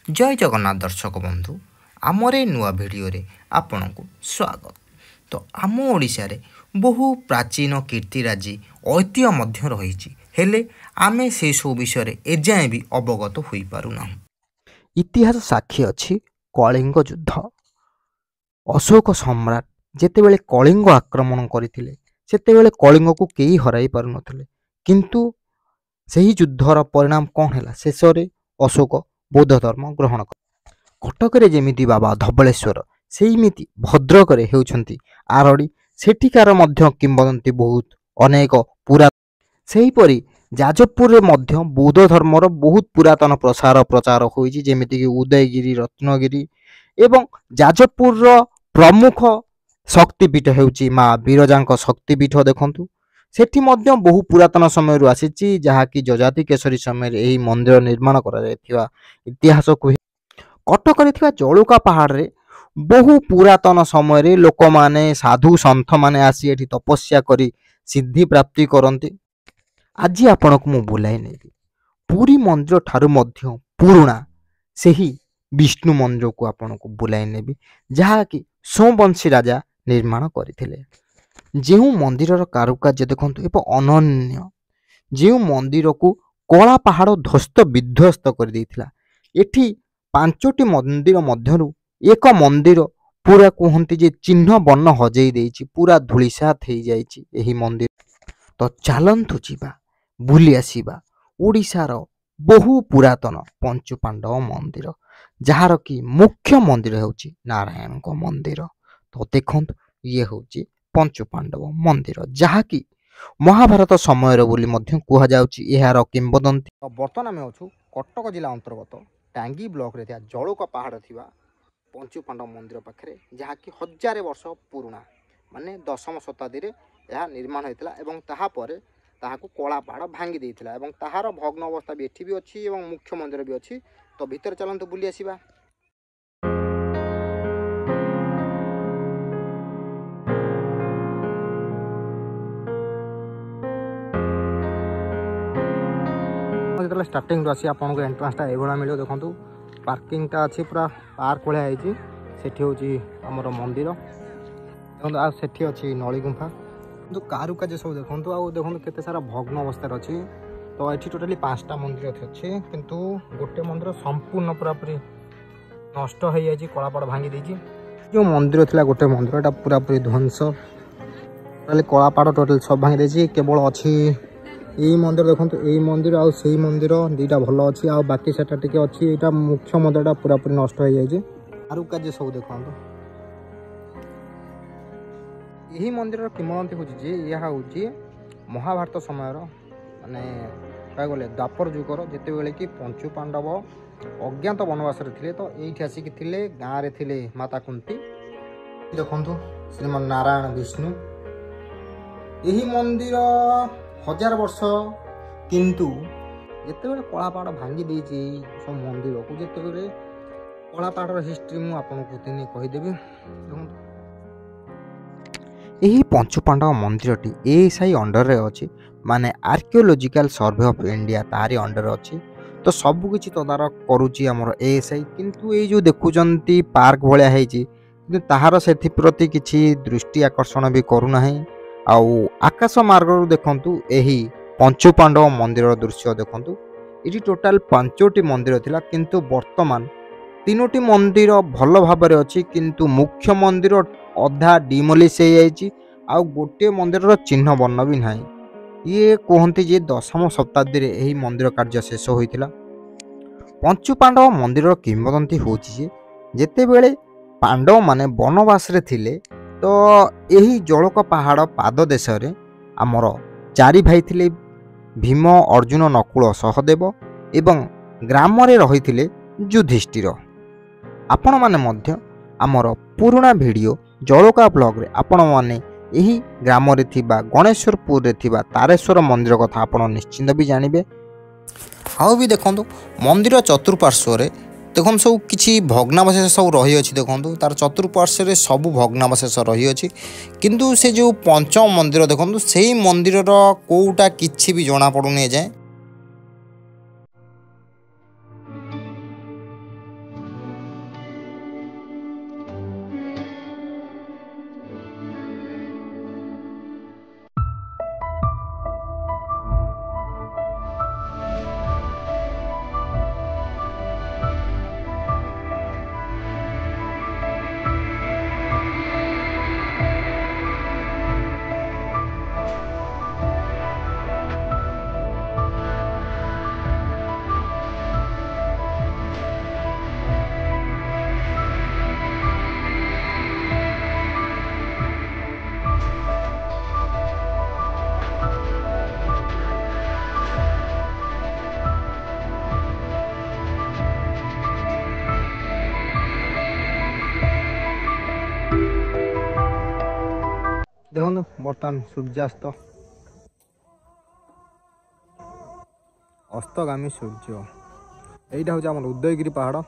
जय जगन्नाथ दर्शक बंधु आमर ए नुआ भिडियो आपण को स्वागत। तो आम ओडिशा रे बहु प्राचीन कीर्तिराजी ऐतिह्य रही हेले आमे से सब विषय एजाए भी अवगत हो पारुना। इतिहास साक्षी अच्छी कलिंग युद्ध। अशोक सम्राट जेतेबेले कलिंग आक्रमण करथिले सेतेबेले कलिंग को केही हराई पारु नथिले, किंतु सही युद्धर परिणाम कौन है? शेष में अशोक बौद्ध धर्म ग्रहण कर कटक जमीती बाबा धबलेश्वर सेमिति भद्रक होउछंती आरड़ी सेठिकार मध्य किंवदंती बहुत अनेक पुरा सेहीपरि जाजपुर मध्य बौद्ध धर्मर बहुत पुरातन प्रचार होइछि, जेमिति कि उदयगिरी रत्नगिरी एवं जाजपुर प्रमुख शक्तिपीठ हेउछि माँ बिरजांक शक्तिपीठ। देखंतु सेठी मध्य बहु पुरातन समय आसी जहाँकि जजाति केशरी समय यही मंदिर निर्माण करा इतिहास कहे। कटक जलुका पहाड़ रे बहु पुरातन समय लोक माने साधु सन्थ माने आसी एठी तपस्या करी सिद्धि प्राप्ति करते। आज आपण को मु बुलाई नेबी पुरी मंदिर ठारू मध्य पुराणा सेही विष्णु मंदिर को आपण को बुलाई नेबी जहाँकि सोमवंशी राजा निर्माण करथिले। जो मंदिर कारुकार्य देखंतु एवं अनन्य, जो मंदिर को कला पहाड़ ध्वस्त विध्वस्त कर देथिला। एठी पांचटी मंदिर मध्यरु एक मंदिर पूरा कहती जे चिन्ह बन्न हजई देछि, पूरा धूलिसात हो जाइछि एही मंदिर। तो चलंतु जीवा बुली आसीबा ओडिशार बहु पुरातन पंचु पांडव मंदिर, जार कि मुख्य मंदिर होछि नारायण को मंदिर। तो देखंतु ये होछि पंचु पांडव मंदिर, जहाँकि महाभारत समय बोली मध्य कह जाउछि एहार किंवदंती। तो बर्तमान आम अच्छु कटक जिला अंतर्गत टांगी ब्लॉक रे जलुका पहाड़ थिबा पंचु पांडव मंदिर पाखरे, जहाँकि 1000 वर्ष पुराना माने 10वीं शताब्दी रे यह निर्माण होता एवं ताहापर ताहाकु कला पहाड़ भांगी देइथिला एवं ताहार भग्न अवस्था भी एठी भी अछि एवं मुख्य मंदिर भी अछि। तो भीतर चलंतु बुली आसीबा। जो स्टार्टिंग आसी आपको एंट्रांसटा ये मिले देखो पार्किंगटा अच्छी पूरा पार्क भाया होती सेठी हूँ आमर मंदिर देखो आठी अच्छी नली गुंफा जो कारुकार्य सब देखो आउ देखो केते सारा भग्न अवस्था अच्छी। तो ये टोटाली 5टा मंदिर अच्छे किंतु गोटे मंदिर संपूर्ण पूरापूरी नष्ट हो जाए कलापाड़ भांगी देछि। जो मंदिर थिला गोटे मंदिर पूरापूरी ध्वंस टोटाली कलापाड़ टोटाल सब भांगी देछि। केवल अच्छी यही मंदिर देखो यही मंदिर आउ से मंदिर दुईटा भल अच्छी आ बाकी सेटा टिके अच्छी यहाँ मुख्य मंदिर पूरापूरी नष्ट हो जाए। कारुकार्य सब देखो यही मंदिर किंवदंती हूँ यह हूँ महाभारत समय माने कह गले द्वापर जुगर जिते कि पंचु पांडव अज्ञात वनवास थे। तो ये आसिक गाँव में थे माता कुंती देखु श्रीमान नारायण विष्णु यही मंदिर 1000 वर्ष किंतु जिते कलापाड़ भांगी देछि सब मंदिर को जिते कलापाड़ हिस्ट्री मुझे आपको दिन कहीदेवी। यही पंचु पांडव मंदिर टी एएसआई अंडर रे अछि माने आर्कियोलॉजिकल सर्वे ऑफ इंडिया तारी अंडर अछि। तो सब किछि तदारक करूची हमर एएसआई, किंतु ये जो देखुचंती पार्क भलिया हेछि किंतु ताहार सेथि प्रति किछि दृष्टि आकर्षण भी करू नाही। आउ आकाश मार्ग देखंतु एही पंचु पांडव मंदिर दृश्य देखंतु इटी टोटाल 5टी मंदिर थिला किंतु वर्तमान 3टी मंदिर भल भाबरे अछि किंतु मुख्य मंदिर अधा डिमोलिश हो जाइछि आउ गोटे मंदिर चिन्ह बन्न भी नाही। ये कहते जे 10वीं शताब्दी रे एही मंदिर कार्य शेष होइतिला। पंचु पांडव मंदिर किंवदंती होछि जे जेते बेले पांडव माने वनवास रे थिले तो यही जलुका पहाड़ पाद देश रे आमर 4 भाई थिले भीम अर्जुन नकुल सहदेव एवं ग्राम रे रहिथिले युधिष्ठिर। आपण माने मध्य आमर पुराना वीडियो जलुका ब्लॉग रे आपण माने यही ग्राम रे थिबा गणेशपुर रे थिबा तारेश्वर मंदिर कथा आपण निश्चिंत भी जानबे। आउ भी देखो मंदिर चतुर्पार्श्व रे देखो सब किसी भग्नावशेष सब रही अछि। देखो तार चतुर्पार्श्व रे सब भग्नावशेष रही अछि किंतु से जो पंचम मंदिर देखो से मंदिर कोटा किछि भी जना पड़ुनी जाए। ଦେଖନ୍ତୁ ବର୍ତ୍ତମାନ ସୂର୍ଯ୍ୟାସ୍ତ, ଅସ୍ତଗାମୀ ସୂର୍ଯ୍ୟ। ଏଇଟା ହେଉଛି ଆମର ଉଦୟଗିରି ପାହାଡ଼।